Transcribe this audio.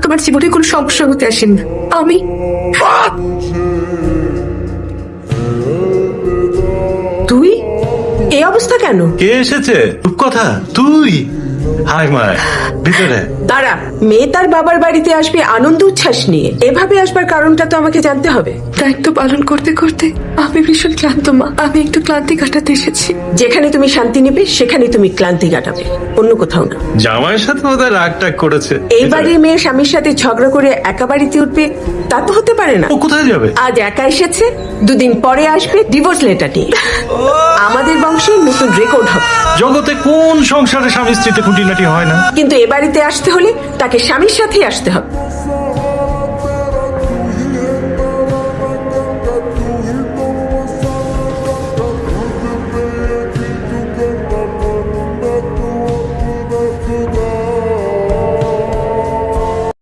আমার জীবনে কোনো সমস্যা হতে আসেন না। আমি তুই এই অবস্থা কেন? কে এসেছে? রূপকথা তুই? হাই মায়, ভিতরে। দাঁড়া, মেয়ে তার বাবার বাড়িতে আসবে আনন্দ উচ্ছ্বাস নিয়ে, এভাবে আসবার কারণটা তো আমাকে জানতে হবে। দায়িত্ব পালন করতে করতে আমি ভীষণ ক্লান্ত মা, আমি একটু ক্লান্তি কাটাতে এসেছি। যেখানে তুমি শান্তি নেবে সেখানে তুমি ক্লান্তি কাটাবে, অন্য কোথাও না। জামাইয়ের সাথে ওদের রাগ টাগ করেছে। এই বাড়ির মেয়ে স্বামীর সাথে ঝগড়া করে একা বাড়িতে উঠবে, তা তো হতে পারে না। ও কোথায় যাবে? আজ একা এসেছে, দুদিন পরে আসবে ডিভোর্স লেটার নিয়ে। আমাদের বংশে নতুন রেকর্ড হবে। জগতে কোন সংসারে স্বামী স্ত্রীতে খুঁটিনাটি হয় না? কিন্তু এ বাড়িতে আসতে হলে তাকে স্বামীর সাথেই আসতে হবে।